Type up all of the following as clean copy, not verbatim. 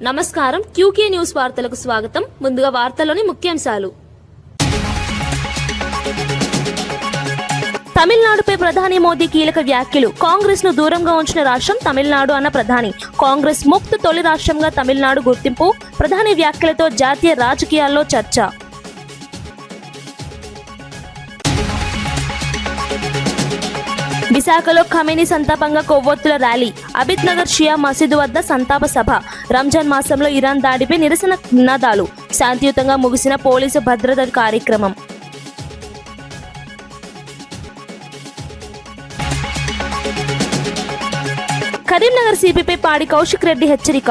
నమస్కారం QK news వార్తలకు స్వాగతం. ముందుగా వార్తల్లోని ముఖ్యాంశాలు. తమిళనాడుపై ప్రధాని మోదీ కీలక వ్యాఖ్యలు. కాంగ్రెస్ ను దూరంగా ఉంచిన రాష్ట్రం తమిళనాడు అన్న ప్రధాని. కాంగ్రెస్ ముక్త తొలి రాష్ట్రంగా తమిళనాడు గుర్తింపు. ప్రధాని వ్యాఖ్యలతో జాతీయ రాజకీయాల్లో చర్చ. విశాఖలో ఖమేనీ సంతాపంగా కొవ్వొత్తుల ర్యాలీ. అబిద్ నగర్ షియా మసీదు వద్ద సంతాప సభ. రంజాన్ మాసంలో ఇరాన్ దాడిపై నిరసన నినాదాలు. శాంతియుతంగా ముగిసిన పోలీసు భద్రత కార్యక్రమం. కరీంనగర్ సిపిపై పాడి కౌశిక్ రెడ్డి హెచ్చరిక.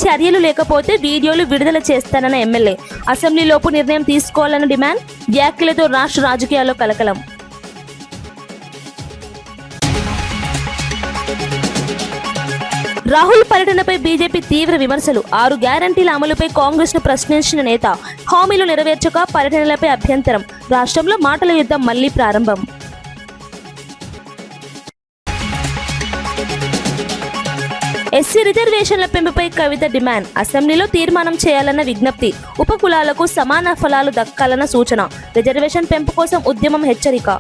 చర్యలు లేకపోతే వీడియోలు విడుదల చేస్తానన్న ఎమ్మెల్యే. అసెంబ్లీలోపు నిర్ణయం తీసుకోవాలన్న డిమాండ్. వ్యాఖ్యలతో రాష్ట్ర రాజకీయాల్లో కలకలం. రాహుల్ పర్యటనపై బీజేపీ తీవ్ర విమర్శలు. 6 గ్యారంటీల అమలుపై కాంగ్రెస్ ను ప్రశ్నించిన నేత. హామీలు నెరవేర్చక పర్యటనలపై అభ్యంతరం. రాష్ట్రంలో మాటల యుద్ధం మళ్లీ ప్రారంభం. ఎస్సీ రిజర్వేషన్ల పెంపుపై కవిత డిమాండ్. అసెంబ్లీలో తీర్మానం చేయాలన్న విజ్ఞప్తి. ఉపకులాలకు సమాన ఫలాలు దక్కాలన్న సూచన. రిజర్వేషన్ పెంపు కోసం ఉద్యమం హెచ్చరిక.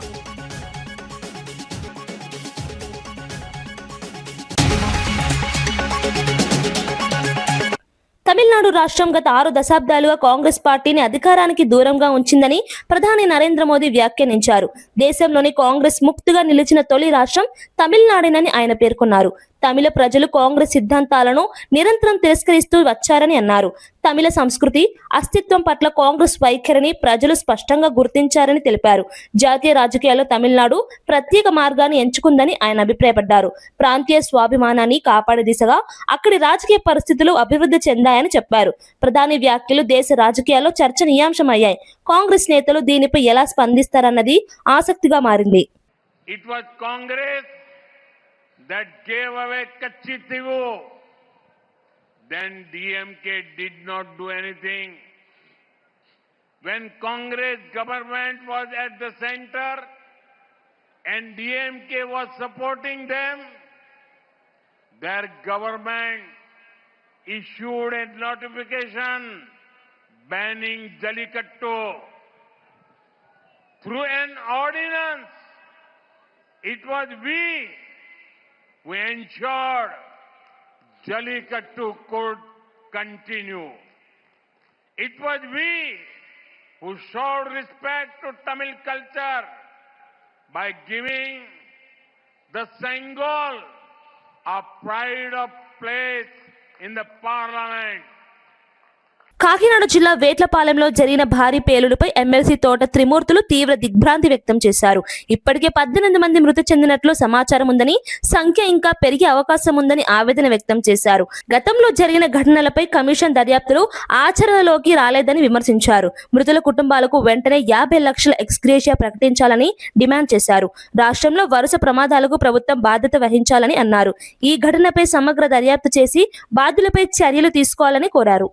తమిళనాడు రాష్ట్రం గత 6 దశాబ్దాలుగా కాంగ్రెస్ పార్టీని అధికారానికి దూరంగా ఉంచిందని ప్రధాని నరేంద్ర మోదీ వ్యాఖ్యానించారు. దేశంలోని కాంగ్రెస్ ముక్తిగా నిలిచిన తొలి రాష్ట్రం తమిళనాడేనని ఆయన పేర్కొన్నారు. తమిళ ప్రజలు కాంగ్రెస్ సిద్ధాంతాలను నిరంతరం తిరస్కరిస్తూ వచ్చారని అన్నారు. తమిళ సంస్కృతి అస్తిత్వం పట్ల కాంగ్రెస్ వైఖరిని ప్రజలు స్పష్టంగా గుర్తించారని తెలిపారు. జాతీయ రాజకీయాల్లో తమిళనాడు ప్రత్యేక మార్గాన్ని ఎంచుకుందని ఆయన అభిప్రాయపడ్డారు. ప్రాంతీయ స్వాభిమానాన్ని కాపాడే దిశగా అక్కడి రాజకీయ పరిస్థితులు అభివృద్ధి చెందాయని చెప్పారు. ప్రధాని వ్యాఖ్యలు దేశ రాజకీయాల్లో చర్చనీయాంశమయ్యాయి. కాంగ్రెస్ నేతలు దీనిపై ఎలా స్పందిస్తారన్నది ఆసక్తిగా మారింది. It was Congress that gave away Kachitivu. Then DMK did not do anything. When Congress government was at the center and DMK was supporting them, their government issued a notification banning Jallikattu through an ordinance. It was we who ensured Jallikattu could continue. It was we who showed respect to Tamil culture by giving the Sengol a pride of place in the parliament. Kakinada జిల్లా వేట్లపాలెంలో జరిగిన భారీ పేలుడుపై MLC తోట త్రిమూర్తులు తీవ్ర దిగ్భ్రాంతి వ్యక్తం చేశారు. ఇప్పటికే 18 మంది మృతి చెందినట్లు సమాచారం ఉందని, సంఖ్య ఇంకా పెరిగే అవకాశం ఉందని ఆవేదన వ్యక్తం చేశారు. గతంలో జరిగిన ఘటనలపై కమిషన్ దర్యాప్తులు ఆచరణలోకి రాలేదని విమర్శించారు. మృతుల కుటుంబాలకు వెంటనే 50 లక్షల ఎక్స్గ్రేషియా ప్రకటించాలని డిమాండ్ చేశారు. రాష్ట్రంలో వరుస ప్రమాదాలకు ప్రభుత్వం బాధ్యత వహించాలని అన్నారు. ఈ ఘటనపై సమగ్ర దర్యాప్తు చేసి బాధ్యులపై చర్యలు తీసుకోవాలని కోరారు.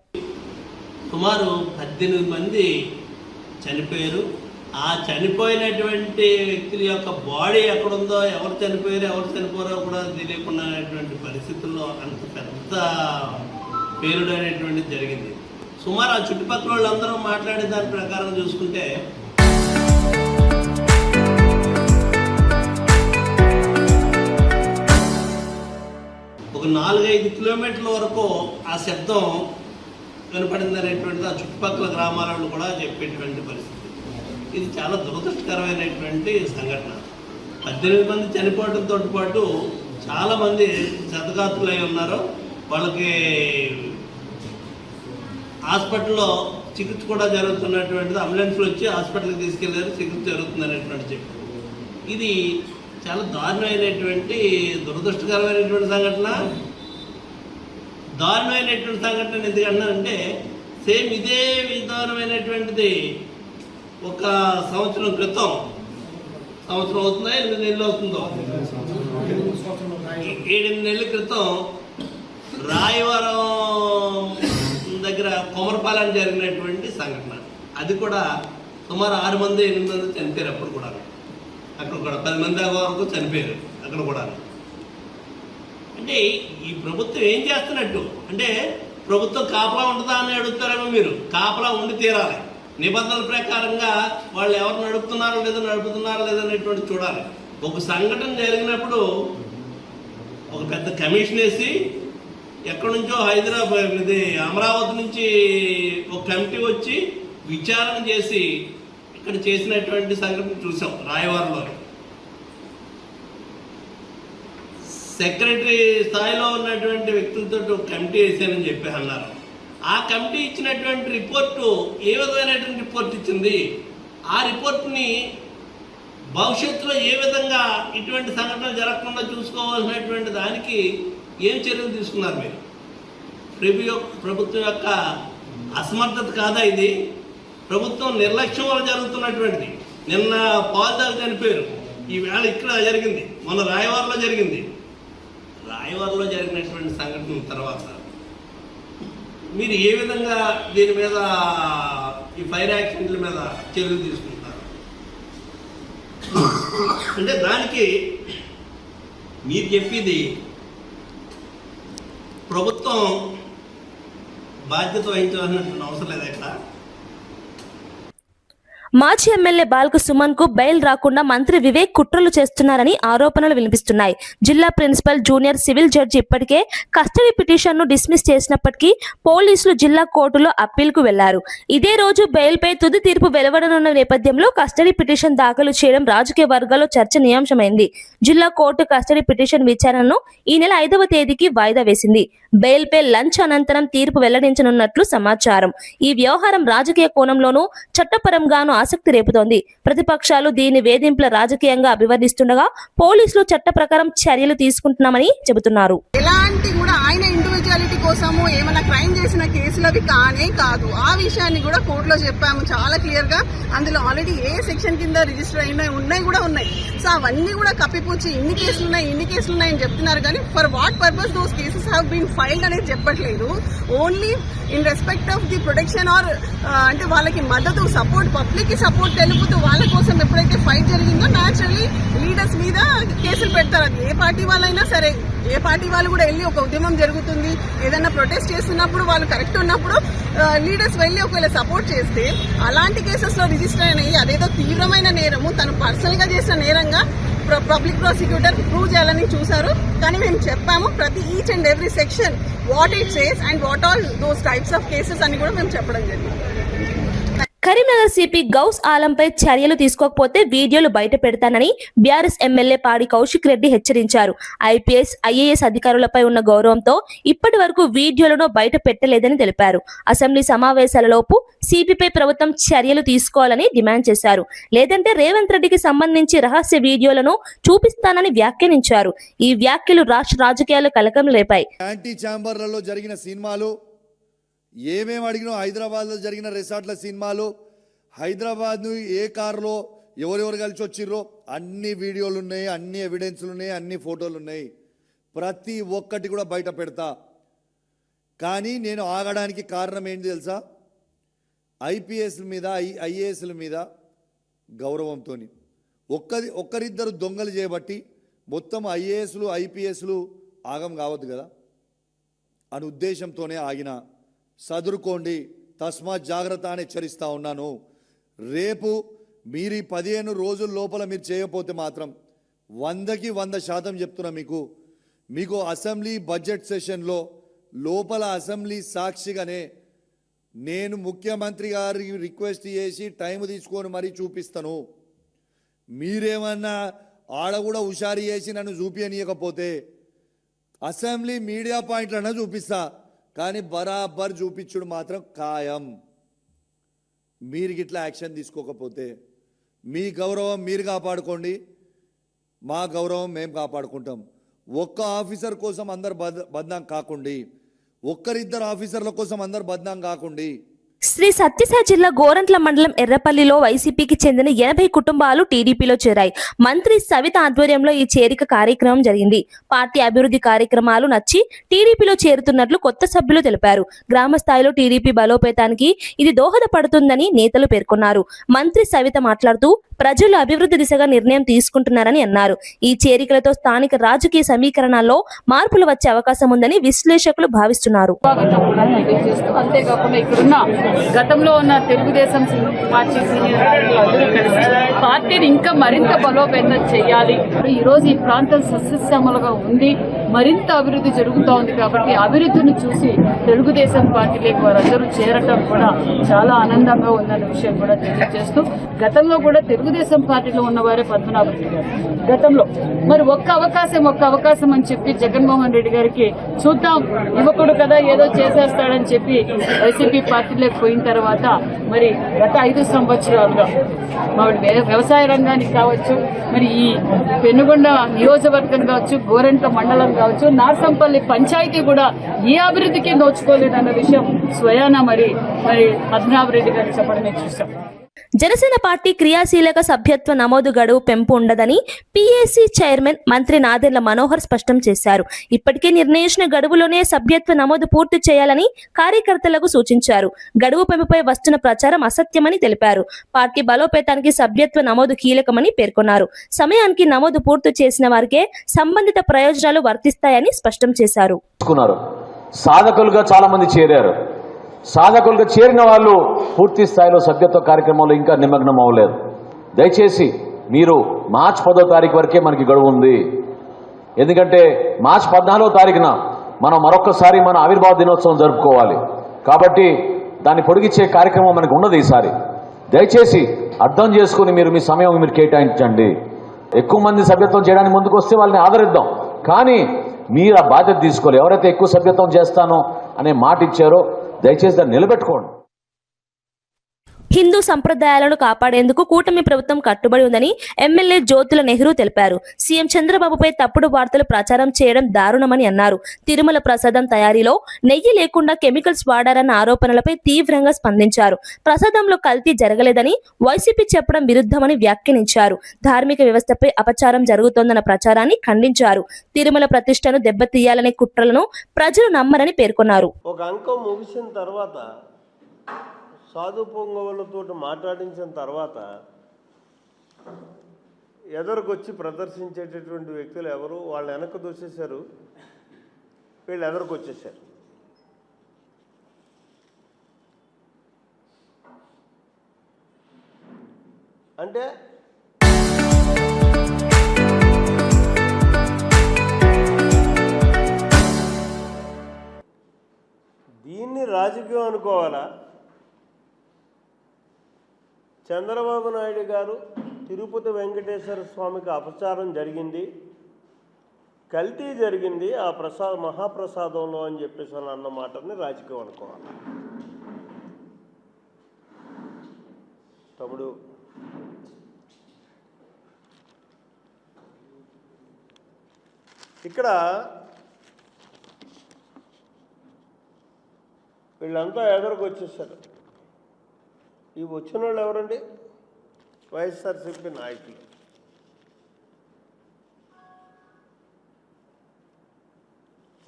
సుమారు 18 మంది చనిపోయారు. ఆ చనిపోయినటువంటి వ్యక్తుల యొక్క బాడీ ఎక్కడుందో, ఎవరు చనిపోయారో ఎవరు చనిపోయారో కూడా తెలియకుండా అనేటువంటి పరిస్థితుల్లో అంత పెద్ద పేలుడు అనేటువంటిది జరిగింది. సుమారు ఆ చుట్టుపక్కల వాళ్ళందరూ మాట్లాడే దాని ప్రకారం చూసుకుంటే ఒక 4-5 కిలోమీటర్ల వరకు ఆ శబ్దం కనపడింది అనేటువంటిది ఆ చుట్టుపక్కల గ్రామాలను కూడా చెప్పేటువంటి పరిస్థితి. ఇది చాలా దురదృష్టకరమైనటువంటి సంఘటన. 18 మంది చనిపోవడంతో పాటు చాలామంది జతగాతులై ఉన్నారు. వాళ్ళకి హాస్పిటల్లో చికిత్స కూడా జరుగుతున్నటువంటిది. అంబులెన్స్లో వచ్చి హాస్పిటల్కి తీసుకెళ్లారు, చికిత్స జరుగుతుంది అనేటువంటి చెప్పి. ఇది చాలా దారుణమైనటువంటి దురదృష్టకరమైనటువంటి సంఘటన. దారుణమైనటువంటి సంఘటన ఎందుకన్నానంటే, సేమ్ ఇదే విధానమైనటువంటిది ఒక సంవత్సరం క్రితం, సంవత్సరం అవుతుందా 8 నెలలు అవుతుందో, 7 నెలల క్రితం రాయవరం దగ్గర కొమరపాలెం జరిగినటువంటి సంఘటన. అది కూడా సుమారు 6 మంది 8 మంది చనిపోయారు. అప్పుడు కూడా అక్కడ కూడా 10 మంది వరకు చనిపోయారు అక్కడ కూడా. అంటే ఈ ప్రభుత్వం ఏం చేస్తున్నట్టు అంటే ప్రభుత్వం కాపలా ఉంటుందా అని అడుగుతారేమో మీరు. కాపలా ఉండి తీరాలి. నిబంధనల ప్రకారంగా వాళ్ళు ఎవరు నడుపుతున్నారో లేదనేటువంటి చూడాలి. ఒక సంఘటన జరిగినప్పుడు ఒక పెద్ద కమిషన్ వేసి ఎక్కడి నుంచో హైదరాబాద్ అమరావతి నుంచి ఒక కమిటీ వచ్చి విచారణ చేసి ఇక్కడ చేసినటువంటి సంఘటన చూసాం. రాయవారిలో సెక్రటరీ స్థాయిలో ఉన్నటువంటి వ్యక్తులతో ఒక కమిటీ వేసానని చెప్పి అన్నారు. ఆ కమిటీ ఇచ్చినటువంటి రిపోర్టు ఏ విధమైనటువంటి రిపోర్ట్ ఇచ్చింది? ఆ రిపోర్ట్ని భవిష్యత్తులో ఏ విధంగా ఇటువంటి సంఘటనలు జరగకుండా చూసుకోవాల్సినటువంటి దానికి ఏం చర్యలు తీసుకున్నారు మీరు? ప్రభుత్వం యొక్క అసమర్థత కాదా ఇది? ప్రభుత్వం నిర్లక్ష్యం వల్ల జరుగుతున్నటువంటిది. నిన్న పాల్దాలు చనిపోయారు, ఈవేళ ఇక్కడ జరిగింది, మొన్న రాయవారిలో జరిగింది. రాయవారిలో జరిగినటువంటి సంఘటన తర్వాత మీరు ఏ విధంగా దీని మీద ఈ ఫైర్ యాక్సిడెంట్ల మీద చర్యలు తీసుకుంటారు? అంటే దానికి మీరు చెప్పేది ప్రభుత్వం బాధ్యత వహించాల్సినటువంటి అవసరం లేదు. ఎక్కడ మాజీ ఎమ్మెల్యే బాల్క సుమన్ కు బెయిల్ రాకుండా మంత్రి వివేక్ కుట్రలు చేస్తున్నారని ఆరోపణలు వినిపిస్తున్నాయి. జిల్లా ప్రిన్సిపల్ జూనియర్ సివిల్ జడ్జి ఇప్పటికే కస్టడీ పిటిషన్ ను డిస్మిస్ చేసినప్పటికీ పోలీసులు జిల్లా కోర్టులో అప్పీల్ కు వెళ్లారు. ఇదే రోజు బెయిల్ పై తుది తీర్పు వెలువడనున్న నేపథ్యంలో కస్టడీ పిటిషన్ దాఖలు చేయడం రాజకీయ వర్గాల్లో చర్చనీయాంశమైంది. జిల్లా కోర్టు కస్టడీ పిటిషన్ విచారణను ఈ నెల 5వ తేదీకి వాయిదా వేసింది. బెయిల్ పై లంచ్ అనంతరం తీర్పు వెల్లడించనున్నట్లు సమాచారం. ఈ వ్యవహారం రాజకీయ కోణంలోనూ చట్టపరంగానూ ఆసక్తి రేపుతోంది. ప్రతిపక్షాలు దీని వేధింపుల రాజకీయంగా అభివర్ణిస్తుండగా పోలీసులు చట్ట ప్రకారం చర్యలు తీసుకుంటున్నామని చెబుతున్నారు. ఎలాంటి కూడా ఆయన ఇండివిజువాలిటీ కోసము ఏమైనా క్రైమ్ చేసిన కేసులవి కానే కాదు. ఆ విషయాన్ని కూడా కోర్టులో చెప్పాము చాలా క్లియర్ గా. అందులో ఆల్రెడీ ఏ సెక్షన్ కింద రిజిస్టర్ అయినాయి ఉన్నాయి. సో అవన్నీ కూడా కప్పిపుచ్చి ఇన్ని కేసులు ఉన్నాయని చెప్తున్నారు. కానీ for what purpose those cases have been filed అనేది చెప్పట్లేదు. Only in respect of the protection or అంటే వాళ్ళకి మద్దతు సపోర్ట్ పబ్లిక్ కి సపోర్ట్ తెలుపుతూ వాళ్ళ కోసం ఎప్పుడైతే ఫైట్ జరిగిందో న్యాచురల్లీ లీడర్స్ మీద కేసులు పెడతారు. అది ఏ పార్టీ వాళ్ళైనా సరే, ఏ పార్టీ వాళ్ళు కూడా వెళ్ళి ఒక ఉద్యమం జరుగుతుంది, ఏదైనా ప్రొటెస్ట్ చేస్తున్నప్పుడు వాళ్ళు కరెక్ట్ ఉన్నప్పుడు లీడర్స్ వెళ్ళి ఒకవేళ సపోర్ట్ చేస్తే అలాంటి కేసెస్ లో రిజిస్టర్ అయినాయి. అదేదో తీవ్రమైన నేరము, తను పర్సనల్ గా చేసిన నేరంగా పబ్లిక్ ప్రాసిక్యూటర్ ప్రూవ్ చేయాలని చూశారు. కానీ మేము చెప్పాము ప్రతి each and every section what it says and what all those types of cases అని కూడా మేము చెప్పడం జరిగింది. కరీంనగర్ సిపి గౌస్ ఆలంపై చర్యలు తీసుకోకపోతే వీడియోలు బయట పెడతానని బీఆర్ఎస్ ఎమ్మెల్యే పాడి కౌశిక్ రెడ్డి హెచ్చరించారు. ఐపీఎస్, ఐఏఎస్ అధికారులపై ఉన్న గౌరవంతో ఇప్పటి వరకు వీడియోలను బయట పెట్టలేదని తెలిపారు. అసెంబ్లీ సమావేశాలలోపు సిపిపై ప్రభుత్వం చర్యలు తీసుకోవాలని డిమాండ్ చేశారు. లేదంటే రేవంత్ రెడ్డికి సంబంధించి రహస్య వీడియోలను చూపిస్తానని వ్యాఖ్యానించారు. ఈ వ్యాఖ్యలు రాష్ట్ర రాజకీయాలు కలకం రేపాయి. యాంటీ ఛాంబర్లలో జరిగిన సినిమాలు, ఏమేమి అడిగినో హైదరాబాద్లో జరిగిన రిసార్ట్ల సినిమాలు, హైదరాబాద్ను ఏ కారులో ఎవరెవరు కలిసి వచ్చిర్రో అన్ని వీడియోలు ఉన్నాయి, అన్ని ఎవిడెన్స్లు ఉన్నాయి, అన్ని ఫోటోలు ఉన్నాయి. ప్రతి ఒక్కటి కూడా బయట పెడతా. కానీ నేను ఆగడానికి కారణం ఏంటి తెలుసా? ఐపీఎస్ల మీద, ఐఏఎస్ల మీద గౌరవంతో ఒక్కరిద్దరు దొంగలు చేయబట్టి మొత్తం ఐఏఎస్లు, ఐపీఎస్లు ఆగం కావద్దు కదా అని ఉద్దేశంతోనే ఆగిన. సదురుకోండి, తస్మాత్ జాగ్రత్త అని హెచ్చరిస్తూ ఉన్నాను. రేపు మీరు ఈ 15 రోజుల లోపల మీరు చేయకపోతే మాత్రం 100కి 100% చెప్తున్నా మీకు అసెంబ్లీ బడ్జెట్ సెషన్లో లోపల అసెంబ్లీ సాక్షిగానే నేను ముఖ్యమంత్రి గారికి రిక్వెస్ట్ చేసి టైం తీసుకొని మరీ చూపిస్తాను. మీరేమన్నా ఆడ కూడా హుషారు చేసి నన్ను చూపించనీయకపోతే అసెంబ్లీ మీడియా పాయింట్లన్నా చూపిస్తా, కానీ బరాబర్ చూపించుడు మాత్రం ఖాయం. మీరు గిట్లా యాక్షన్ తీసుకోకపోతే మీ గౌరవం మీరు కాపాడుకోండి, మా గౌరవం మేము కాపాడుకుంటాం. ఒక్క ఆఫీసర్ కోసం అందరు బద్నాం కాకండి, ఒక్కరిద్దరు ఆఫీసర్ల కోసం అందరు బద్నాం కాకండి. శ్రీ సత్యసాయి జిల్లా గోరంట్ల మండలం ఎర్రపల్లిలో వైసీపీకి చెందిన 80 కుటుంబాలు టీడీపీలో చేరాయి. మంత్రి సవిత ఆధ్వర్యంలో ఈ చేరిక కార్యక్రమం జరిగింది. పార్టీ అభివృద్ధి కార్యక్రమాలు నచ్చి టీడీపీలో చేరుతున్నట్లు కొత్త సభ్యులు తెలిపారు. గ్రామ స్థాయిలో టీడీపీ బలోపేతానికి ఇది దోహదపడుతుందని నేతలు పేర్కొన్నారు. మంత్రి సవిత మాట్లాడుతూ ప్రజలు అభివృద్ధి దిశగా నిర్ణయం తీసుకుంటున్నారని అన్నారు. ఈ చేరికలతో స్థానిక రాజకీయ సమీకరణాల్లో మార్పులు వచ్చే అవకాశం ఉందని విశ్లేషకులు భావిస్తున్నారు. అంతేకాకుండా ఇక్కడున్న గతంలో ఉన్న తెలుగుదేశం పార్టీ సీనియర్ నాయకులందరూ కలిసి పార్టీని ఇంకా మరింత బలోపేతం చేయాలి. ఈ రోజు ఈ ప్రాంతం సస్యశ్యామలుగా ఉంది, మరింత అభివృద్ధి జరుగుతూ ఉంది. కాబట్టి అభివృద్ధిని చూసి తెలుగుదేశం పార్టీలోకి వారందరూ చేరటం కూడా చాలా ఆనందంగా ఉందనే విషయం కూడా తెలియజేస్తూ, గతంలో కూడా తెలుగుదేశం పార్టీలో ఉన్నవారే పద్మనాభరెడ్డి గారు గతంలో మరి ఒక్క అవకాశం అని చెప్పి జగన్మోహన్ రెడ్డి గారికి చూద్దాం యువకుడు కదా ఏదో చేసేస్తాడని చెప్పి వైసీపీ పార్టీలోకి పోయిన తర్వాత మరి గత 5 సంవత్సరాలుగా మావిడి వ్యవసాయ రంగానికి కావచ్చు, మరి ఈ పెనుగొండ నియోజకవర్గం కావచ్చు, గోరెంట్ల మండలం కావచ్చు, నార్సంపల్లి పంచాయతీ కూడా ఏ అభివృద్ధికి నోచుకోలేదన్న విషయం స్వయాన మరి పద్మనాభరెడ్డి గారు చెప్పడమే చూసాం. జనసేన పార్టీ క్రియాశీలక సభ్యత్వ నమోదు గడువు పెంపు ఉండదని పిఏసీ చైర్మన్ మంత్రి నాదెళ్ల మనోహర్ స్పష్టం చేశారు. ఇప్పటికే నిర్ణయించిన గడువులోనే సభ్యత్వ నమోదు పూర్తి చేయాలని కార్యకర్తలకు సూచించారు. గడువు పెంపుపై వస్తున్న ప్రచారం అసత్యమని తెలిపారు. పార్టీ బలోపేతానికి సభ్యత్వ నమోదు కీలకమని పేర్కొన్నారు. సమయానికి నమోదు పూర్తి చేసిన వారికే సంబంధిత ప్రయోజనాలు వర్తిస్తాయని స్పష్టం చేశారు. సాధకులుగా చాలా మంది చేరారు. సాధకులుగా చేరిన వాళ్ళు పూర్తి స్థాయిలో సభ్యత్వ కార్యక్రమంలో ఇంకా నిమగ్నం అవ్వలేదు. దయచేసి మీరు మార్చి 10వ తారీఖు వరకే మనకి గడువు ఉంది. ఎందుకంటే మార్చి 14వ తారీఖున మనం మరొకసారి మన ఆవిర్భావ దినోత్సవం జరుపుకోవాలి. కాబట్టి దాన్ని పొడిగించే కార్యక్రమం మనకు ఉన్నది ఈసారి. దయచేసి అర్థం చేసుకుని మీ సమయం మీరు కేటాయించండి. ఎక్కువ మంది సభ్యత్వం చేయడానికి ముందుకు వస్తే వాళ్ళని ఆదరిద్దాం. కానీ మీరు ఆ బాధ్యత తీసుకోవాలి. ఎవరైతే ఎక్కువ సభ్యత్వం చేస్తానో అనే మాట ఇచ్చారో దయచేసి దాన్ని నిలబెట్టుకోండి. హిందూ సంప్రదాయాలను కాపాడేందుకు కూటమి ప్రభుత్వం కట్టుబడి ఉందని ఎమ్మెల్యే జ్యోతుల నెహ్రూ తెలిపారు. సీఎం చంద్రబాబుపై తప్పుడు వార్తలు ప్రచారం చేయడం దారుణమని అన్నారు. తిరుమల ప్రసాదం తయారీలో నెయ్యి లేకుండా కెమికల్స్ వాడారన్న ఆరోపణలపై తీవ్రంగా స్పందించారు. ప్రసాదంలో కల్తీ జరగలేదని వైసీపీ చెప్పడం విరుద్ధమని వ్యాఖ్యానించారు. ధార్మిక వ్యవస్థపై అపచారం జరుగుతోందన్న ప్రచారాన్ని ఖండించారు. తిరుమల ప్రతిష్టను దెబ్బతీయాలనే కుట్రలను ప్రజలు నమ్మరని పేర్కొన్నారు. ఒక అంకం ముగిసిన తర్వాత సాధు పొంగవులతో మాట్లాడించిన తర్వాత ఎదురుకొచ్చి ప్రదర్శించేటటువంటి వ్యక్తులు ఎవరు? వాళ్ళు వెనక్కి దూసేశారు, వీళ్ళు ఎదురుకొచ్చేసారు. అంటే దీన్ని రాజకీయం అనుకోవాలా? చంద్రబాబు నాయుడు గారు తిరుపతి వెంకటేశ్వర స్వామికి అపచారం జరిగింది, కల్తీ జరిగింది ఆ మహాప్రసాదంలో అని చెప్పేసి అన్న మాటని రాజకీయం అనుకోవాలి. తమ్ముడు, ఇక్కడ వీళ్ళంతా ఎదురుకు వచ్చేసారు. ఈ వచ్చిన వాళ్ళు ఎవరండి? వైఎస్ఆర్సీపీ నాయకులు.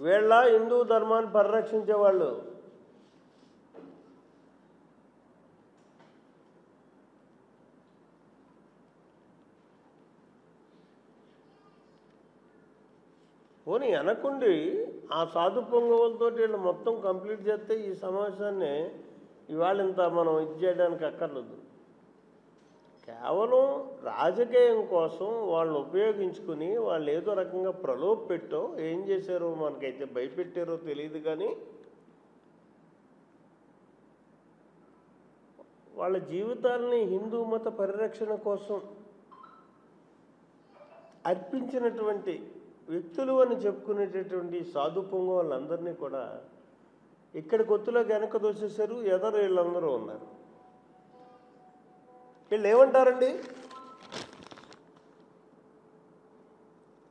వీళ్ళ హిందూ ధర్మాన్ని పరిరక్షించే వాళ్ళు. పోనీ వెనకుండి ఆ సాధు పొంగవులతో వీళ్ళు మొత్తం కంప్లీట్ చేస్తే ఈ సమావేశాన్ని ఇవాళ ఇంత మనం ఇది చేయడానికి అక్కర్లేదు. కేవలం రాజకీయం కోసం వాళ్ళు ఉపయోగించుకుని వాళ్ళు ఏదో రకంగా ప్రలోభ పెట్టో ఏం చేశారో మనకైతే భయపెట్టారో తెలియదు. కానీ వాళ్ళ జీవితాలని హిందూ మత పరిరక్షణ కోసం అర్పించినటువంటి వ్యక్తులు అని చెప్పుకునేటటువంటి సాధు పొంగవులందరినీ కూడా ఇక్కడ కొత్తలోకి వెనక దోసేశారు. ఎదరు వీళ్ళందరూ ఉన్నారు. వీళ్ళు ఏమంటారండి?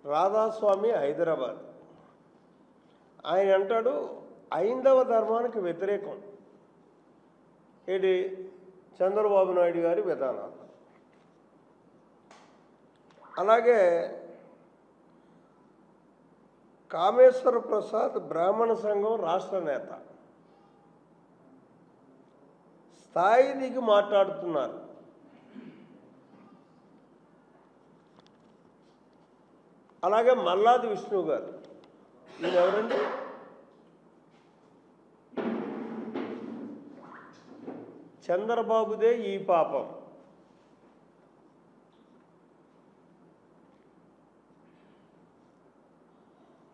రాధాస్వామి హైదరాబాద్ ఆయన అంటాడు హైందవ ధర్మానికి వ్యతిరేకం ఇది చంద్రబాబు నాయుడు గారి విధానాలు. అలాగే కామేశ్వర ప్రసాద్ బ్రాహ్మణ సంఘం రాష్ట్ర నేత స్థాయి దిగి మాట్లాడుతున్నారు. అలాగే మల్లాది విష్ణు గారు, ఈయన ఎవరండి? చంద్రబాబుదే ఈ పాపం.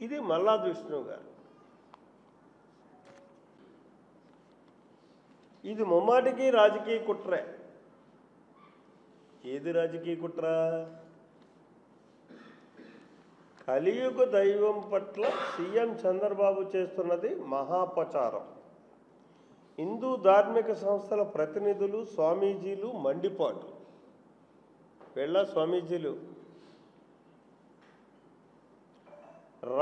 ఇది మల్లాది విష్ణు గారు. ఇది ముమ్మాటికి రాజకీయ కుట్రే. ఏది రాజకీయ కుట్ర? కలియుగ దైవం పట్ల సీఎం చంద్రబాబు చేస్తున్నది మహాపచారం. హిందూ ధార్మిక సంస్థల ప్రతినిధులు, స్వామీజీలు మండిపాటు. వీళ్ళ స్వామీజీలు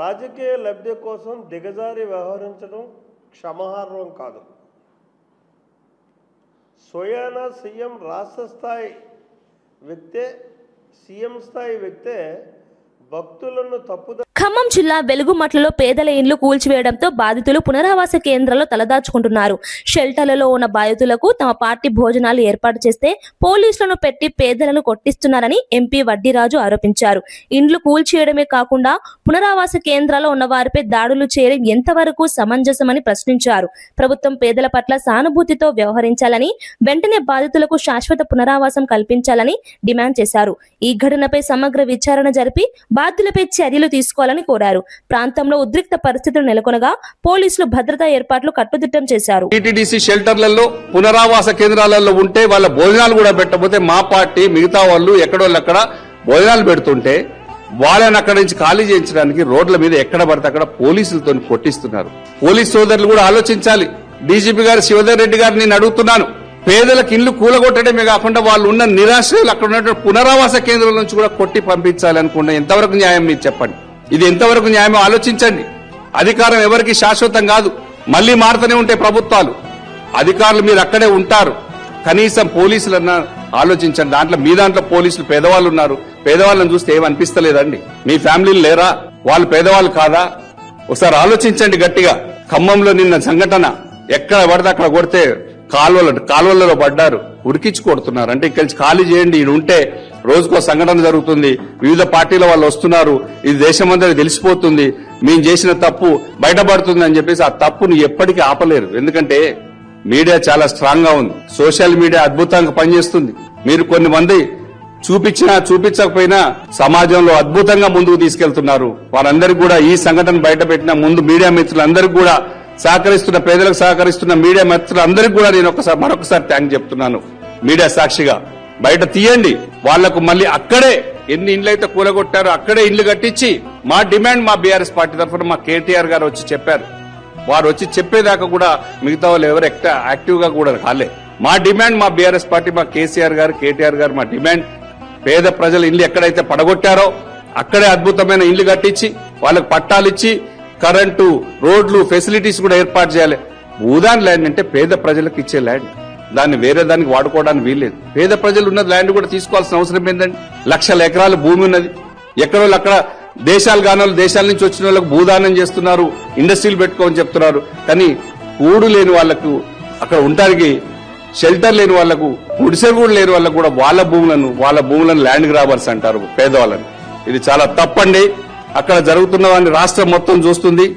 రాజకీయ లబ్ధి కోసం దిగజారి వ్యవహరించడం క్షమార్హం కాదు. స్వయాన సీఎం రాష్ట్ర స్థాయి వ్యక్తే, సీఎం స్థాయి వ్యక్తే భక్తులను తప్పుద ఖమ్మం జిల్లా వెలుగుమట్లలో పేదల ఇండ్లు కూల్చివేయడంతో బాధితులు పునరావాస కేంద్రాల్లో తలదాచుకుంటున్నారు. షెల్టర్లలో ఉన్న బాధితులకు తమ పార్టీ భోజనాలు ఏర్పాటు చేస్తే పోలీసులను పెట్టి పేదలను కొట్టిస్తున్నారని ఎంపీ వడ్డీరాజు ఆరోపించారు. ఇండ్లు కూల్చివేయడమే కాకుండా పునరావాస కేంద్రాల్లో ఉన్న వారిపై దాడులు చేయడం ఎంతవరకు సమంజసమని ప్రశ్నించారు. ప్రభుత్వం పేదల పట్ల సానుభూతితో వ్యవహరించాలని, వెంటనే బాధితులకు శాశ్వత పునరావాసం కల్పించాలని డిమాండ్ చేశారు. ఈ ఘటనపై సమగ్ర విచారణ జరిపి బాధ్యులపై చర్యలు తీసుకోవాలని కోరారు. ప్రాంతంలో ఉద్రిక్త పరిస్థితులు నెలకొనగా పోలీసులు భద్రతా ఏర్పాట్లు కట్టుదిట్టం చేశారు. టీటీడీసీ షెల్టర్లలో, పునరావాస కేంద్రాలలో ఉంటే వాళ్ళ భోజనాలు కూడా పెట్టకపోతే మా పార్టీ మిగతా వాళ్ళు ఎక్కడోళ్ళక్కడ భోజనాలు పెడుతుంటే వాళ్ళని అక్కడి నుంచి ఖాళీ చేయించడానికి రోడ్ల మీద ఎక్కడ పడితే అక్కడ పోలీసులతో కొట్టిస్తున్నారు. పోలీస్ సోదరులు కూడా ఆలోచించాలి. డీజీపీ గారు శివధర్ రెడ్డి గారు నేను అడుగుతున్నాను, పేదలకు ఇల్లు కూలగొట్టడమే కాకుండా వాళ్ళు ఉన్న నిరాశ్రయులు అక్కడ ఉన్నటువంటి పునరావాస కేంద్రాల నుంచి కూడా కొట్టి పంపించాలి అనుకున్న ఎంతవరకు న్యాయం మీరు చెప్పండి. ఇది ఎంతవరకు న్యాయమో ఆలోచించండి. అధికారం ఎవరికి శాశ్వతం కాదు, మళ్లీ మారుతూనే ఉంటాయి ప్రభుత్వాలు. అధికారులు మీరు అక్కడే ఉంటారు, కనీసం పోలీసులన్నా ఆలోచించండి. మీ దాంట్లో పోలీసులు పేదవాళ్ళు ఉన్నారు, పేదవాళ్ళని చూస్తే ఏమనిపిస్తలేదండి? మీ ఫ్యామిలీలు లేరా? వాళ్ళు పేదవాళ్ళు కాదా? ఒకసారి ఆలోచించండి గట్టిగా. ఖమ్మంలో నిన్న సంఘటన, ఎక్కడ పడితే అక్కడ కొడితే కాలువలలో పడ్డారు, ఉరికించి కొడుతున్నారు. అంటే ఇక్కడి నుంచి ఖాళీ చేయండి, ఈయన ఉంటే రోజుకో సంఘటన జరుగుతుంది, వివిధ పార్టీల వాళ్ళు వస్తున్నారు, ఇది దేశమంతా తెలిసిపోతుంది, మేము చేసిన తప్పు బయటపడుతుంది అని చెప్పేసి ఆ తప్పును ఎప్పటికీ ఆపలేరు. ఎందుకంటే మీడియా చాలా స్ట్రాంగ్ గా ఉంది, సోషల్ మీడియా అద్భుతంగా పనిచేస్తుంది. మీరు కొన్ని మంది చూపించినా చూపించకపోయినా సమాజంలో అద్భుతంగా ముందుకు తీసుకెళ్తున్నారు. వారందరికీ కూడా ఈ సంఘటన బయటపెట్టిన ముందు మీడియా మిత్రులందరికీ కూడా సహకరిస్తున్న, పేదలకు సహకరిస్తున్న మీడియా మిత్రులందరికీ కూడా నేను మరొకసారి థ్యాంక్ చెప్తున్నాను. మీడియా సాక్షిగా బయట తీయండి. వాళ్లకు మళ్ళీ అక్కడే ఎన్ని ఇండ్లైతే కూలగొట్టారో అక్కడే ఇండ్లు కట్టించి మా డిమాండ్ మా బీఆర్ఎస్ పార్టీ తరఫున మా కేటీఆర్ గారు వచ్చి చెప్పారు. వారు వచ్చి చెప్పేదాకా కూడా మిగతా వాళ్ళు ఎవరు యాక్టివ్ గా కూడా కాలే. మా డిమాండ్ మా బీఆర్ఎస్ పార్టీ, మా కేసీఆర్ గారు, కేటీఆర్ గారు, మా డిమాండ్ పేద ప్రజల ఇండ్లు ఎక్కడైతే పడగొట్టారో అక్కడే అద్భుతమైన ఇండ్లు కట్టించి వాళ్ళకు పట్టాలిచ్చి కరెంటు, రోడ్లు, ఫెసిలిటీస్ కూడా ఏర్పాటు చేయాలి. భూదాన్ ల్యాండ్ అంటే పేద ప్రజలకు ఇచ్చే ల్యాండ్, దాన్ని వేరే దానికి వాడుకోవడానికి వీల్లేదు. పేద ప్రజలు ఉన్న ల్యాండ్ కూడా తీసుకోవాల్సిన అవసరం ఏంటండి? లక్షల ఎకరాల భూమి ఉన్నది. ఎక్కడో అక్కడ దేశాలు కాని దేశాల నుంచి వచ్చిన వాళ్ళకు భూదానం చేస్తున్నారు, ఇండస్ట్రీలు పెట్టుకోమని చెప్తున్నారు. కానీ కూడు లేని వాళ్లకు, అక్కడ ఉండడానికి షెల్టర్ లేని వాళ్లకు, గుడిసె కూడా లేని వాళ్ళకు కూడా వాళ్ళ భూములను ల్యాండ్ గ్రాబర్స్ అంటారు పేదవాళ్ళని. ఇది చాలా తప్పండి. అక్కడ జరుగుతున్నవాన్ని రాష్ట్రం మొత్తం చూస్తుంది.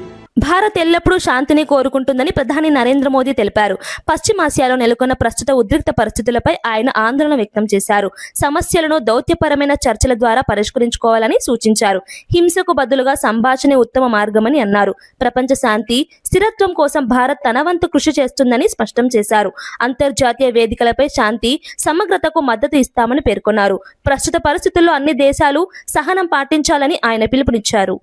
భారత్ ఎల్లప్పుడూ శాంతిని కోరుకుంటుందని ప్రధాని నరేంద్ర మోదీ తెలిపారు. పశ్చిమాసియాలో నెలకొన్న ప్రస్తుత ఉద్రిక్త పరిస్థితులపై ఆయన ఆందోళన వ్యక్తం చేశారు. సమస్యలను దౌత్యపరమైన చర్చల ద్వారా పరిష్కరించుకోవాలని సూచించారు. హింసకు బదులుగా సంభాషణే ఉత్తమ మార్గమని అన్నారు. ప్రపంచ శాంతి, స్థిరత్వం కోసం భారత్ తన వంతు కృషి చేస్తుందని స్పష్టం చేశారు. అంతర్జాతీయ వేదికలపై శాంతి, సమగ్రతకు మద్దతు ఇస్తామని పేర్కొన్నారు. ప్రస్తుత పరిస్థితుల్లో అన్ని దేశాలు సహనం పాటించాలని ఆయన పిలుపునిచ్చారు.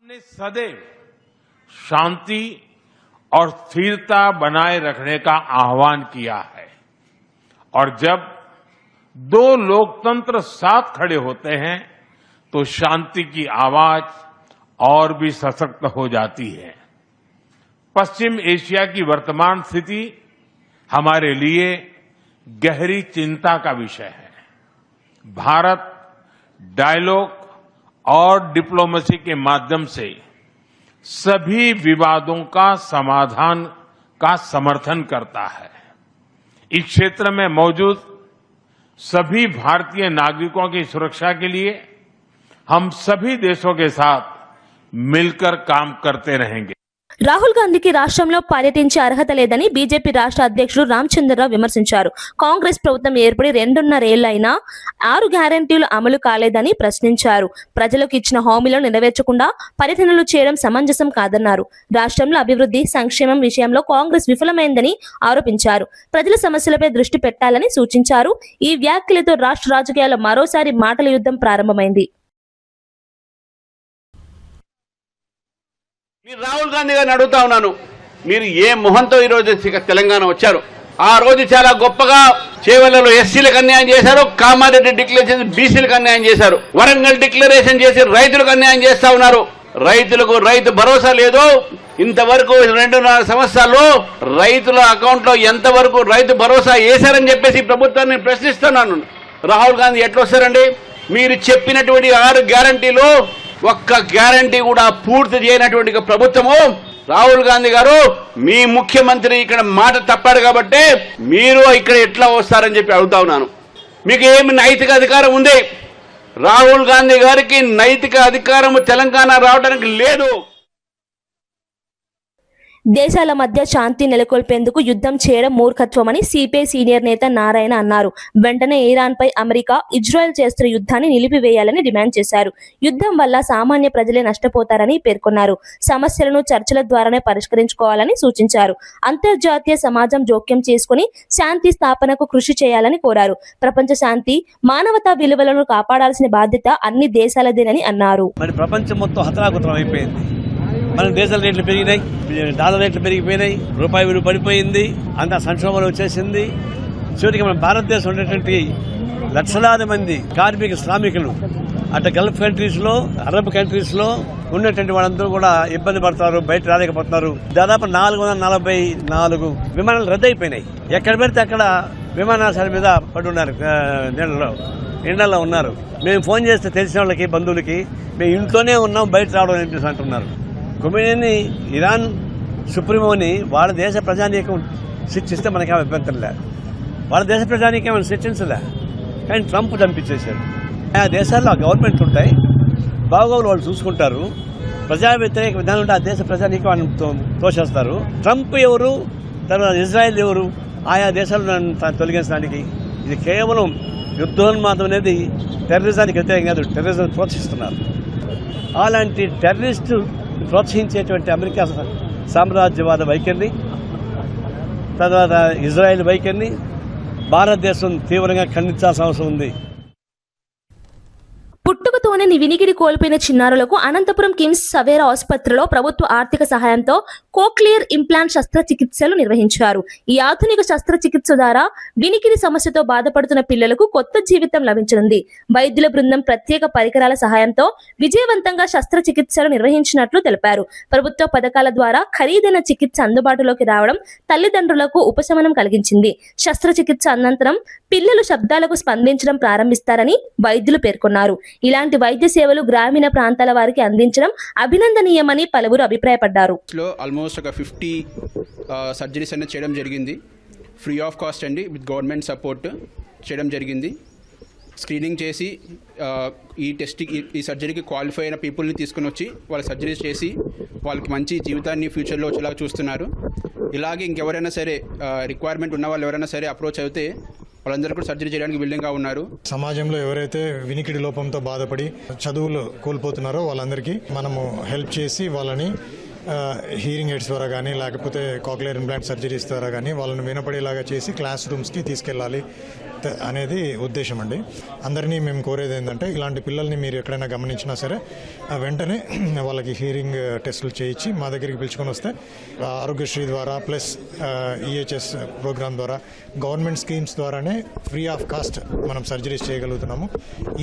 ने सदैव शांति और स्थिरता बनाए रखने का आह्वान किया है और जब दो लोकतंत्र साथ खड़े होते हैं तो शांति की आवाज और भी सशक्त हो जाती है। पश्चिम एशिया की वर्तमान स्थिति हमारे लिए गहरी चिंता का विषय है। भारत डायलॉग और डिप्लोमेसी के माध्यम से सभी विवादों का समाधान का समर्थन करता है। इस क्षेत्र में मौजूद सभी भारतीय नागरिकों की सुरक्षा के लिए हम सभी देशों के साथ मिलकर काम करते रहेंगे। రాహుల్ గాంధీకి రాష్ట్రంలో పర్యటించే అర్హత లేదని బీజేపీ రాష్ట్ర అధ్యక్షుడు రామచంద్రరావు విమర్శించారు. కాంగ్రెస్ ప్రభుత్వం ఏర్పడి 2.5 ఏళ్లైనా 6 గ్యారెంటీలు అమలు కాలేదని ప్రశ్నించారు. ప్రజలకు ఇచ్చిన హామీలను నెరవేర్చకుండా పర్యటనలు చేయడం సమంజసం కాదన్నారు. రాష్ట్రంలో అభివృద్ధి, సంక్షేమం విషయంలో కాంగ్రెస్ విఫలమైందని ఆరోపించారు. ప్రజల సమస్యలపై దృష్టి పెట్టాలని సూచించారు. ఈ వ్యాఖ్యలతో రాష్ట్ర రాజకీయాల్లో మరోసారి మాటల యుద్ధం ప్రారంభమైంది. మీరు రాహుల్ గాంధీ గారిని అడుగుతా ఉన్నాను, మీరు ఏ మొహంతో ఈరోజు తెలంగాణ వచ్చారు? ఆ రోజు చాలా గొప్పగా చేవెళ్లలో ఎస్సీలకు అన్యాయం చేశారు, కామారెడ్డి డిక్లేర్ చేసి బీసీలకు అన్యాయం చేశారు, వరంగల్ డిక్లరేషన్ చేసి రైతులకు అన్యాయం చేస్తా ఉన్నారు. రైతులకు రైతు భరోసా లేదు. ఇంతవరకు 2.5 సంవత్సరాల్లో రైతుల అకౌంట్ లో ఎంతవరకు రైతు భరోసా వేశారని చెప్పేసి ప్రభుత్వాన్ని ప్రశ్నిస్తున్నాను. రాహుల్ గాంధీ ఎట్లా వస్తారండి? మీరు చెప్పినటువంటి 6 గ్యారంటీలు ఒక్క గ్యారంటీ కూడా పూర్తి చేయనటువంటి ప్రభుత్వము. రాహుల్ గాంధీ గారు, మీ ముఖ్యమంత్రి ఇక్కడ మాట తప్పాడు కాబట్టి మీరు ఇక్కడ ఎట్లా వస్తారని చెప్పి అడుగుతా ఉన్నాను. మీకు ఏమి నైతిక అధికారం ఉంది? రాహుల్ గాంధీ గారికి నైతిక అధికారం తెలంగాణ రావడానికి లేదు. దేశాల మధ్య శాంతి నెలకొల్పేందుకు యుద్ధం చేయడం మూర్ఖత్వమని సిపిఐ సీనియర్ నేత నారాయణ అన్నారు. వెంటనే ఇరాన్పై అమెరికా, ఇజ్రాయెల్ చేస్తున్న యుద్ధాన్ని నిలిపివేయాలని డిమాండ్ చేశారు. యుద్ధం వల్ల సామాన్య ప్రజలే నష్టపోతారని పేర్కొన్నారు. సమస్యలను చర్చల ద్వారానే పరిష్కరించుకోవాలని సూచించారు. అంతర్జాతీయ సమాజం జోక్యం చేసుకుని శాంతి స్థాపనకు కృషి చేయాలని కోరారు. ప్రపంచ శాంతి, మానవతా విలువలను కాపాడాల్సిన బాధ్యత అన్ని దేశాలదేనని అన్నారు. మరి ప్రపంచం మొత్తం హతరాకుతరం అయిపోయింది. మన దేశాల రేట్లు పెరిగినాయి, డాలర్ రేట్లు పెరిగిపోయినాయి, రూపాయి విలువ పడిపోయింది, అంతా సంక్షోభంలో వచ్చేసింది. చివరికి మన భారతదేశం ఉన్నటువంటి లక్షలాది మంది కార్మిక శ్రామికులు అటు గల్ఫ్ కంట్రీస్ లో, అరబ్ కంట్రీస్ లో ఉన్నటువంటి వాళ్ళందరూ కూడా ఇబ్బంది పడతారు, బయట రాలేకపోతున్నారు. దాదాపు 444 విమానాలు రద్దయిపోయినాయి. ఎక్కడ పెడితే అక్కడ విమానాశ్రయాల మీద పడి ఉన్నారు, ఎండల్లో ఉన్నారు. మేము ఫోన్ చేస్తే తెలిసిన వాళ్ళకి, బంధువులకి, మేము ఇంట్లోనే ఉన్నాం, బయట రావడం అని అంటున్నారు. కొమేని ఇరాన్ సుప్రీమోని వాళ్ళ దేశ ప్రజానీకం శిక్షిస్తే మనకేమో అభ్యంతరం లేదు, వాళ్ళ దేశ ప్రజానీకం ఏమైనా శిక్షించలే. కానీ ట్రంప్ చంపించేశాడు. ఆ దేశాల్లో ఆ గవర్నమెంట్ ఉంటాయి, బాగోగులు వాళ్ళు చూసుకుంటారు. ప్రజా వ్యతిరేక విధానం ఉంటే ఆ దేశ ప్రజానీకం వాళ్ళని తోసేస్తారు. ట్రంప్ ఎవరు, తర్వాత ఇజ్రాయెల్ ఎవరు ఆయా దేశాలను తొలగించడానికి? ఇది కేవలం యుద్ధోన్మాదం అనేది టెర్రరిజానికి వ్యతిరేకం కాదు, టెర్రరిజం ప్రోత్సహిస్తున్నారు. అలాంటి టెర్రరిస్టు ప్రోత్సహించేటువంటి అమెరికా సామ్రాజ్యవాద వైఖరిని, తర్వాత ఇజ్రాయెల్ వైఖరిని భారతదేశం తీవ్రంగా ఖండించాల్సిన అవసరం ఉంది. పుట్టుకతోనే వినికిడి కోల్పోయిన చిన్నారులకు అనంతపురం కిమ్స్ సవేరా ఆసుపత్రిలో ప్రభుత్వ ఆర్థిక సహాయంతో కోక్లియర్ ఇంప్లాంట్ శస్త్రచికిత్సలు నిర్వహించారు. ఈ ఆధునిక శస్త్రచికిత్స ద్వారా వినికిడి సమస్యతో బాధపడుతున్న పిల్లలకు కొత్త జీవితం లభించనుంది. వైద్యుల బృందం ప్రత్యేక పరికరాల సహాయంతో విజయవంతంగా శస్త్రచికిత్సలు నిర్వహించినట్లు తెలిపారు. ప్రభుత్వ పథకాల ద్వారా ఖరీదైన చికిత్స అందుబాటులోకి రావడం తల్లిదండ్రులకు ఉపశమనం కలిగించింది. శస్త్రచికిత్స అనంతరం పిల్లలు శబ్దాలకు స్పందించడం ప్రారంభిస్తారని వైద్యులు పేర్కొన్నారు. ఇలాంటి వైద్య సేవలు గ్రామీణ ప్రాంతాల వారికి అందించడం అభినందనీయమని పలువురు అభిప్రాయపడ్డారు. ఆల్మోస్ట్ ఒక 50 సర్జరీస్ అనేది చేయడం జరిగింది. ఫ్రీ ఆఫ్ కాస్ట్ అండి, విత్ గవర్నమెంట్ సపోర్ట్ చేయడం జరిగింది. స్క్రీనింగ్ చేసి ఈ సర్జరీకి క్వాలిఫై అయిన పీపుల్ని తీసుకుని వచ్చి వాళ్ళ సర్జరీస్ చేసి వాళ్ళకి మంచి జీవితాన్ని ఫ్యూచర్లో వచ్చేలాగా చూస్తున్నారు. ఇలాగే ఇంకెవరైనా సరే రిక్వైర్మెంట్ ఉన్న వాళ్ళు ఎవరైనా సరే అప్రోచ్ అయితే వాళ్ళందరూ కూడా సర్జరీ చేయడానికి విల్లింగ్గా ఉన్నారు. సమాజంలో ఎవరైతే వినికిడి లోపంతో బాధపడి చదువులు కోల్పోతున్నారో వాళ్ళందరికీ మనము హెల్ప్ చేసి వాళ్ళని హీరింగ్ ఎయిడ్స్ ద్వారా కానీ లేకపోతే కాక్లియర్ ఇంప్లాంట్ సర్జరీస్ ద్వారా కానీ వాళ్ళని వినపడేలాగా చేసి క్లాస్ రూమ్స్కి తీసుకెళ్ళాలి అనేది ఉద్దేశం అండి. అందరినీ మేము కోరేది ఏంటంటే ఇలాంటి పిల్లల్ని మీరు ఎక్కడైనా గమనించినా సరే వెంటనే వాళ్ళకి హీరింగ్ టెస్టులు చేయించి మా దగ్గరికి పిలుచుకొని వస్తే ఆరోగ్యశ్రీ ద్వారా ప్లస్ ఈహెచ్ఎస్ ప్రోగ్రామ్ ద్వారా గవర్నమెంట్ స్కీమ్స్ ద్వారానే ఫ్రీ ఆఫ్ కాస్ట్ మనం సర్జరీస్ చేయగలుగుతున్నాము.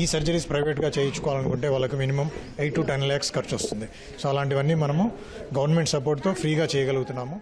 ఈ సర్జరీస్ ప్రైవేట్గా చేయించుకోవాలనుకుంటే వాళ్ళకి మినిమం 8 to 10 lakhs ఖర్చు వస్తుంది. సో అలాంటివన్నీ మనము గవర్నమెంట్ సపోర్ట్తో ఫ్రీగా చేయగలుగుతున్నాము.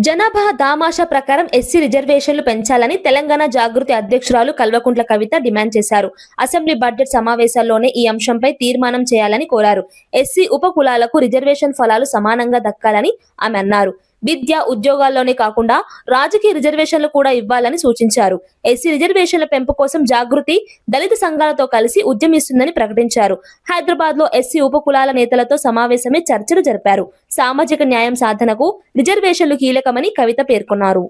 జనాభా దామాషా ప్రకారం ఎస్సీ రిజర్వేషన్లు పెంచాలని తెలంగాణ జాగృతి అధ్యక్షురాలు కల్వకుంట్ల కవిత డిమాండ్ చేశారు. అసెంబ్లీ బడ్జెట్ సమావేశాల్లోనే ఈ అంశంపై తీర్మానం చేయాలని కోరారు. ఎస్సీ ఉప కులాలకు రిజర్వేషన్ ఫలాలు సమానంగా దక్కాలని ఆమె అన్నారు. విద్య, ఉద్యోగాల్లోనే కాకుండా రాజకీయ రిజర్వేషన్లు కూడా ఇవ్వాలని సూచించారు. ఎస్సీ రిజర్వేషన్ల పెంపు కోసం జాగృతి దళిత సంఘాలతో కలిసి ఉద్యమిస్తుందని ప్రకటించారు. హైదరాబాద్ లో ఎస్సీ ఉప కులాల నేతలతో సమావేశమై చర్చలు జరిపారు. సామాజిక న్యాయం సాధనకు రిజర్వేషన్లు కీలకమని కవిత పేర్కొన్నారు.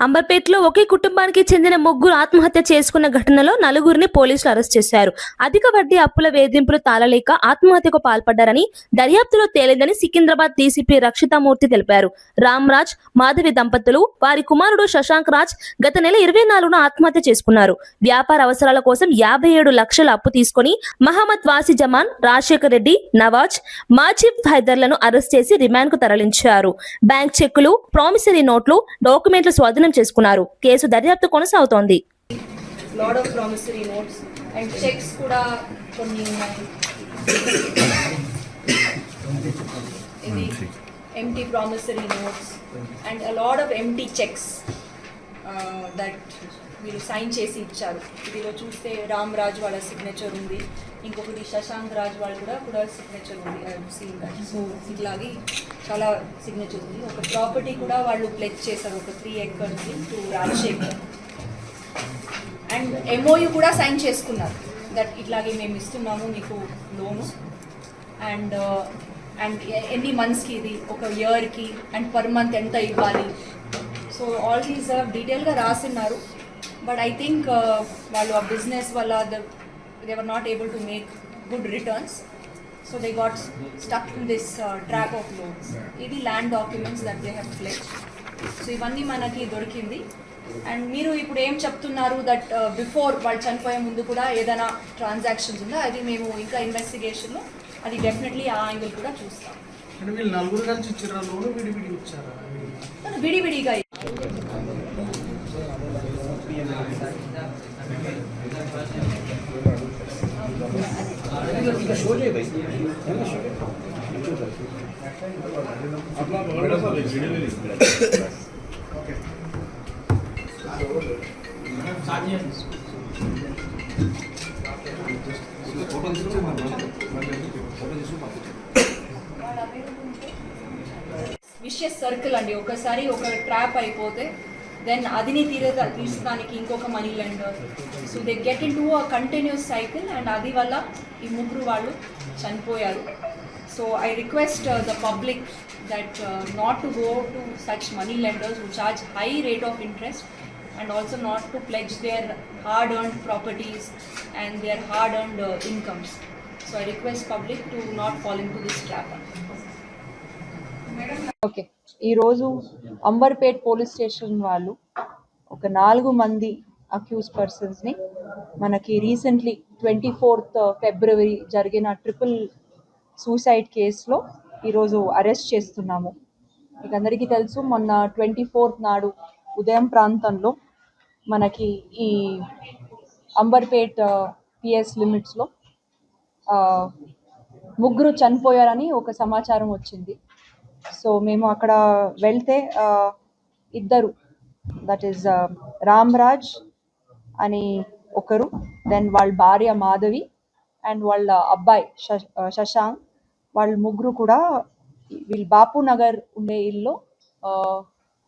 అంబర్పేటలో ఒకే కుటుంబానికి చెందిన ముగ్గురు ఆత్మహత్య చేసుకున్న ఘటనలో 4గురిని పోలీసులు అరెస్ట్ చేశారు. అధిక వడ్డీ అప్పుల వేధింపులు తాళలేక ఆత్మహత్యకు పాల్పడ్డారని దర్యాప్తులో తేలిందని సికింద్రాబాద్ డీసీపీ రక్షితామూర్తి తెలిపారు. రామ్రాజ్, మాధవి దంపతులు వారి కుమారుడు శశాంక్ రాజ్ గత నెల 24న ఆత్మహత్య చేసుకున్నారు. వ్యాపార అవసరాల కోసం 57 లక్షల అప్పు తీసుకుని మహమ్మద్ వాసి జమాన్, రాజశేఖర్ రెడ్డి, నవాజ్, మాజిబ్ హైదర్లను అరెస్ట్ చేసి రిమాండ్ కు తరలించారు. బ్యాంక్ చెక్కులు, ప్రామిసరీ నోట్లు, డాక్యుమెంట్లు స్వాధీనం చేసుకున్నారు. కేసు దర్యాప్తు కొనసాగుతోంది. Lot of promissory notes and checks కూడా కొన్ని ఉన్నాయి. ఇది empty promissory notes and a lot of empty checks that మీరు సైన్ చేసి ఇచ్చారు. ఇదిలో చూస్తే రామ్ రాజ్ వాళ్ళ సిగ్నేచర్ ఉంది, ఇంకొకటి శశాంక్ రాజ్ వాళ్ళు కూడా సిగ్నేచర్ ఉంది. సో ఇట్లాగే చాలా సిగ్నేచర్ ఉంది. ఒక ప్రాపర్టీ కూడా వాళ్ళు ప్లెజ్ చేశారు, ఒక 3 acres to Rajasekhar. And MoU కూడా సైన్ చేసుకున్నారు దట్ ఇట్లాగే మేము ఇస్తున్నాము మీకు లోను అండ్ ఎన్ని మంత్స్కి, ఇది ఒక ఇయర్కి, అండ్ పర్ మంత్ ఎంత ఇవ్వాలి. సో ఆల్ దీస్ డీటెయిల్గా రాసిన్నారు. బట్ ఐ థింక్ వాళ్ళు ఆ బిజినెస్ వల్ల they were not able to make good returns, so they got stuck in this trap of loans. Idi land documents that they have pledged. So ivanni manaki dorikindi. And మీరు ఇప్పుడు ఏం చెప్తున్నారు that before వాళ్ళు చనిపోయే ముందు కూడా ఏదైనా transactions ఉందా, అది మేము ఇంకా ఇన్వెస్టిగేషన్లో అది డెఫినెట్లీ ఆ యాంగిల్ కూడా చూస్తాం. విడివిడిగా విషయస్ సర్కిల్ అండి. ఒకసారి ఒక ట్రాప్ అయిపోతే దెన్ అదిని తీర్చడానికి ఇంకొక money lender, so they get in to a continuous cycle and అది వల్ల ఈ ముగ్గురు వాళ్ళు చనిపోయారు. So I request the public that not to go to such money lenders who charge high rate of interest and also not to pledge their hard-earned properties and their hard-earned incomes. So I request public to not fall into this trap. Okay, ఈరోజు Amberpet police station వాళ్ళు ఒక 4 మంది accuse పర్సన్స్ని మనకి recently 24th February జరిగిన triple suicide కేసులో ఈరోజు arrest చేస్తున్నాము. మీకు అందరికీ తెలుసు, మొన్న 24th నాడు ఉదయం ప్రాంతంలో మనకి ఈ అంబర్పేట్ పిఎస్ లిమిట్స్లో ముగ్గురు చనిపోయారని ఒక సమాచారం వచ్చింది. సో మేము అక్కడ వెళ్తే ఇద్దరు, దట్ ఈస్ రామ్రాజ్ అని ఒకరు, దెన్ వాళ్ళ భార్య మాధవి అండ్ వాళ్ళ అబ్బాయి శశాంక్, వాళ్ళ ముగ్గురు కూడా వీళ్ళు బాపు నగర్ ఉండే ఇల్లు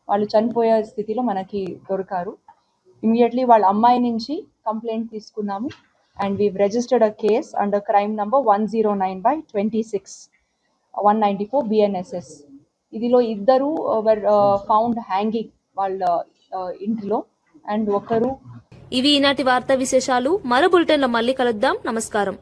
వాళ్ళు చనిపోయే స్థితిలో మనకి దొరికారు. ఇమీడియట్లీ వాళ్ళ అమ్మాయి నుంచి కంప్లైంట్ తీసుకున్నాము and weave registered a case under crime number 109/26/194 BNSS. ఇదిలో ఇద్దరు వర్ ఫౌండ్ హ్యాంగింగ్ వాళ్ళ ఇంటిలో అండ్ ఒకరు. ఇవి ఈనాటి వార్తా విశేషాలు. మరో బులెటిన్లో మళ్ళీ కలుద్దాం. నమస్కారం.